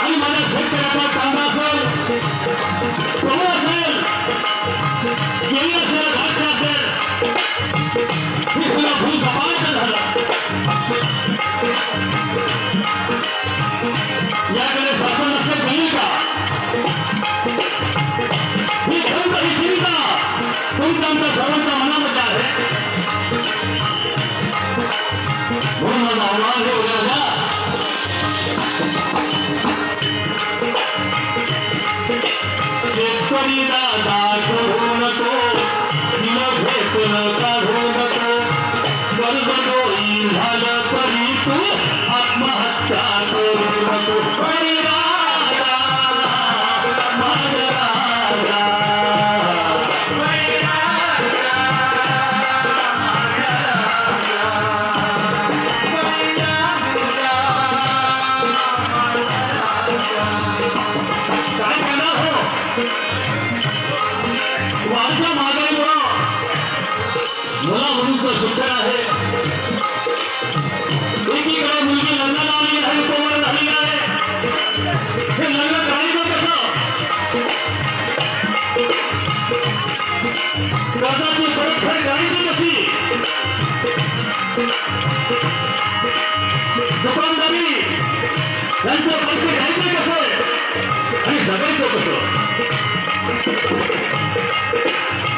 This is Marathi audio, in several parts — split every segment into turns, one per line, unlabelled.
आणि माझ्या शेतकऱ्याचा कांदा असेल, गहू असेल, केळी असेल, द्राक्ष असेल, हे सगळं भूसपाट झालं. याकडे शासन लक्ष देईल का? ही खरं ही चिंता तुमच्या आमच्या सर्वांच्या मनामध्ये आहे. म्हणून माझं आव्हान हे उद्या शेतकरी दादा करू नको, दिलं भेटून काढू नको, कर्जडोई झालं तरी तू आत्महत्या करू नको. राजा माझा राजा, काय करणार हो? वाढत्या महागाईमुळं मुला मुलींचं शिक्षण आहे. एकीकडे मुलगी लग्नाला आली आहे, तोवर झालेली आहे. हे लग्न करायचं कसं? कर्जाची परतफेड करायची कशी? दुकानदारी त्यांचे पैसे घ्यायचे कसे आणि जगायचं कसं?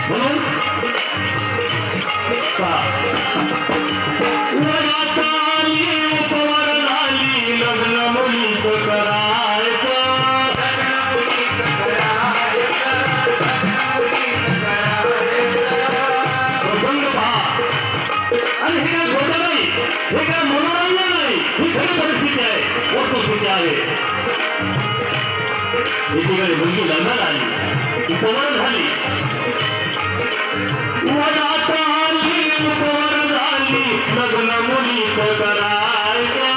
म्हणून उपवर झाली लग्न मुलीच करायचं. प्रसंग पहा. आणि हे काय गोष्ट नाही, हे काय मनोरंजन नाही, ही खरी परिस्थिती आहे, वस्तुस्थिती आहे. एकीकडे मुलगी लग्नाला आली, उपवर झाली, वडात आली, उपवर झाली, लग्न मुलीच करायचं.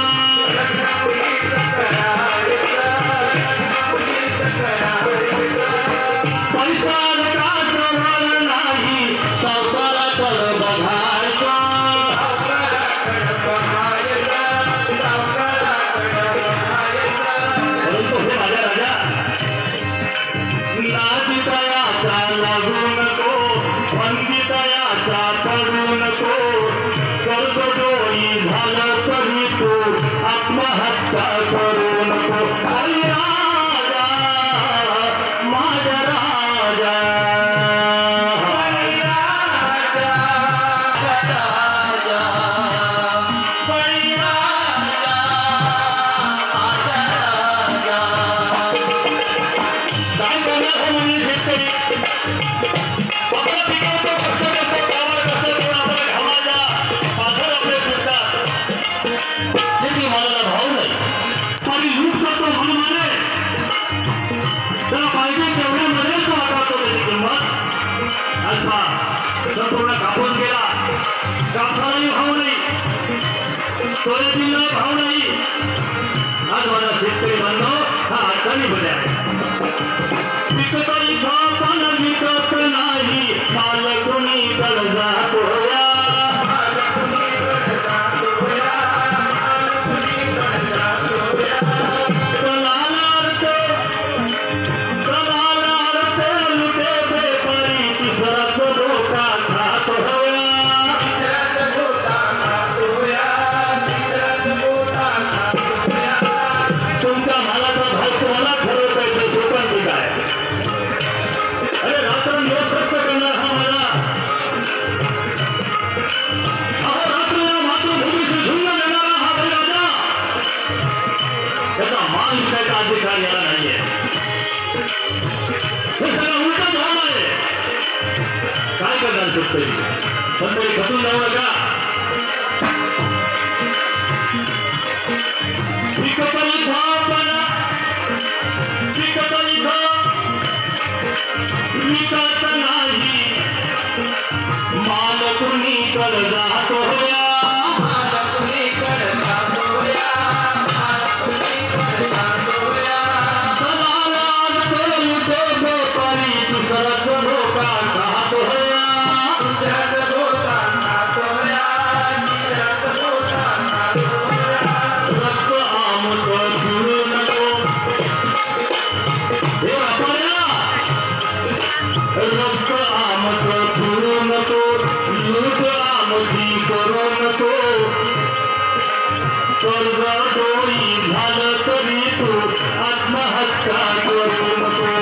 पैसा लगाचं नाही, सावकाराकडे बघायचं. परंतु हे माझ्या राजा, लाजितयाचा लागू नको, वंचितयाचा पडू नको, कर्जडोई झालं तरी तू आत्महत्या करू नको. राजा माझा राजा, काय करणार हो म्हणजे शेतकरी? पत्र पिकवतो, कष्ट करतो, गावाला कष्ट करून आपल्या घामाच्या पाथर आपले सुटतात. शेती मालाला भाव नाही आणि लूट करतो मनमाने. त्याला पाहिजे तेवढ्यामध्येच तो आकारतो त्याची किंमत. अल्फा संपूर्ण कापूस गेला, कापसालाही भाव नाही, सोयाबीनला भाव नाही. आज माझा शेतकरी बांधव हा अडचणी पडल्या. पिकतही पण विकत नाही, माल कोणी कर्जा तोया. कलालार्थ लुटे बेपारी, तिसराच धोका खात होया. तुमच्या मालाचा भाव तुम्हाला ठरवता सोपन ठीक आहे. अरे रात्रंदिवस कष्ट करणार हा मला, अहो रात्र या मातृभूमीशी झुंज देणारा हा बळीराजा, त्याचा मान विकायचा अधिकार याला नाहीये. हे सगळं उलट झालं आहे. काय करणार शेतकरी? पण तरी खचून जाऊ नका. पिकतही धापणा, पिकतही धाप विकत नाही, माल कुणी कर्जा तोया. दलालार्थ लुटे बेपारी, तिसराच धोका खात होया. रक्त आमचं पिळू नको, रक्त आमचं फिरू नको, लूट आमची करू नको, कर्जडोई झालं तरी तू आत्महत्या करू नको.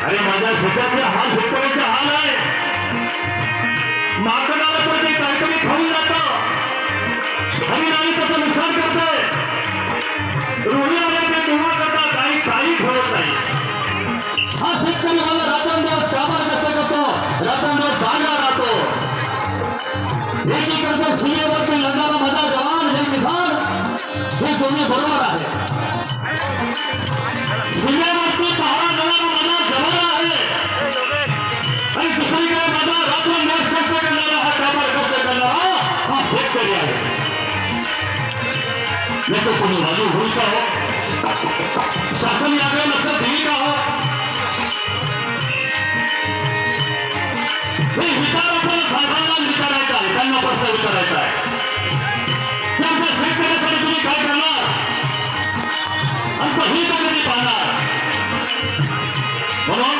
माझ्या राजा शेताचे हाल शेतकऱ्याचे हाल आहे. माकडाला पण ते काहीतरी खाऊन जातं, हरिणाने त्याचं नुकसान करतोय, रोही आले ते तेव्हा करता काही ठरत नाही. हा शेतकरी मला रात्रंदिवस कामाला कष्ट करतो, रात्रंदिवस जागा राहतो. एकीकडे सीमेवरती लढणारा माझा जवान हे किसान हे दोन्ही बरोबर आहे. सीमेवरती पहारा देणारा माझा जवान आहे आणि दुसरीकडे माझा रात्रंदिवस कष्ट करणारा हा कामाला कष्ट करणारा हा शेतकरी आहे. नाही तो कोणी बाजू होईल का हो? शासन याकडे लक्ष देईल का हो? हे विचार आपल्याला साहेबांना विचारायचा आहे, त्यांना प्रश्न विचारायचा आहे. त्याच्या शेतकऱ्यासाठी तुम्ही काय करणार आणि ही कधी पाहणार? म्हणून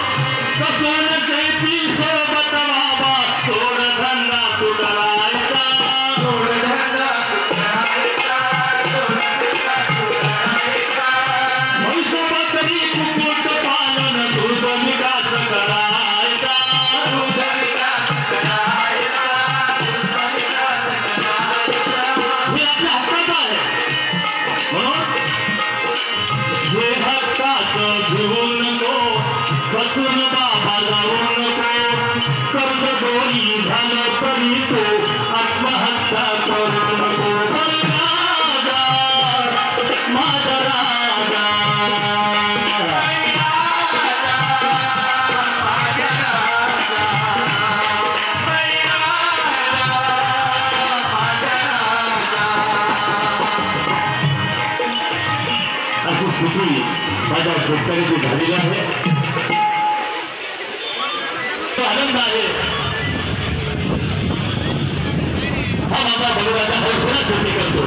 कसोड शेती सोबत बाबा सोड धंदा तू करायचा, सोड धंदा म्हैसोबत कुक्कुट पालन दूध विकास करायचा, दूध विकास करायचा, हे आपल्या हक्काचं आहे. म्हणून हे हक्काचं घेऊ नको, बसून बाबा जाऊ नको, कर्जडोई झालं तरी तो आत्महत्या करू नको. राजा माझा राजा अशी स्थिती माझ्या शेतकऱ्याची झालेली आहे. आनंद आहे हा माझा बरोबरचा हौसला शेती करतो.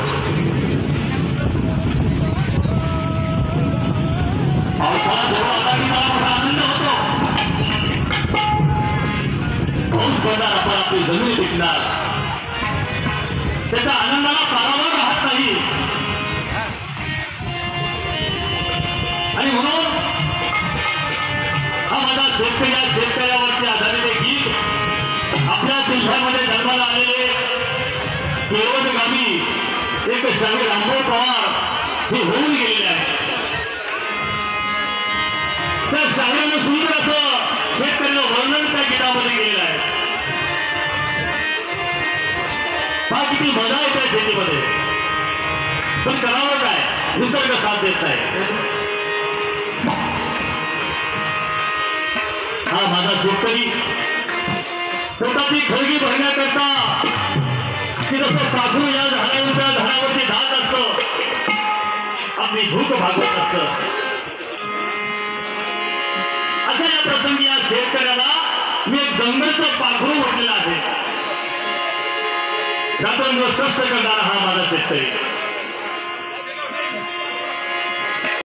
पावसाळा जेव्हा आला की मला मोठा आनंद होतो. पाऊस पडणार, आपण आपली जमीन विकणार, त्याच्या आनंदाला पारावर राहत नाही. आणि म्हणून हा माझा शेतकऱ्यावरती आधारित एक गीत आपल्या जिल्ह्यामध्ये जन्माला आलेले केवळ गावी एक शाहीर रामभाऊ पवार हे होऊन गेलेले आहे. त्या शाहिराने सुंदर असं शेतकऱ्याचं वर्णन त्या गीतामध्ये केलेलं आहे. हा किती मजा आहे त्या शेतीमध्ये, पण करावं काय, निसर्ग साथ देत नाही. हा माझा शेतकरी पोटाची खळगी भरण्याकरता की जसं पाखरू या झाडावरती धात असतं, आपली भूक भागवत असतं. अशा या प्रसंगी या शेतकऱ्याला मी एक दंगलचं पाखरू म्हटलेलं आहे. रात्रंदिवस कष्ट करणारा हा माझा शेतकरी.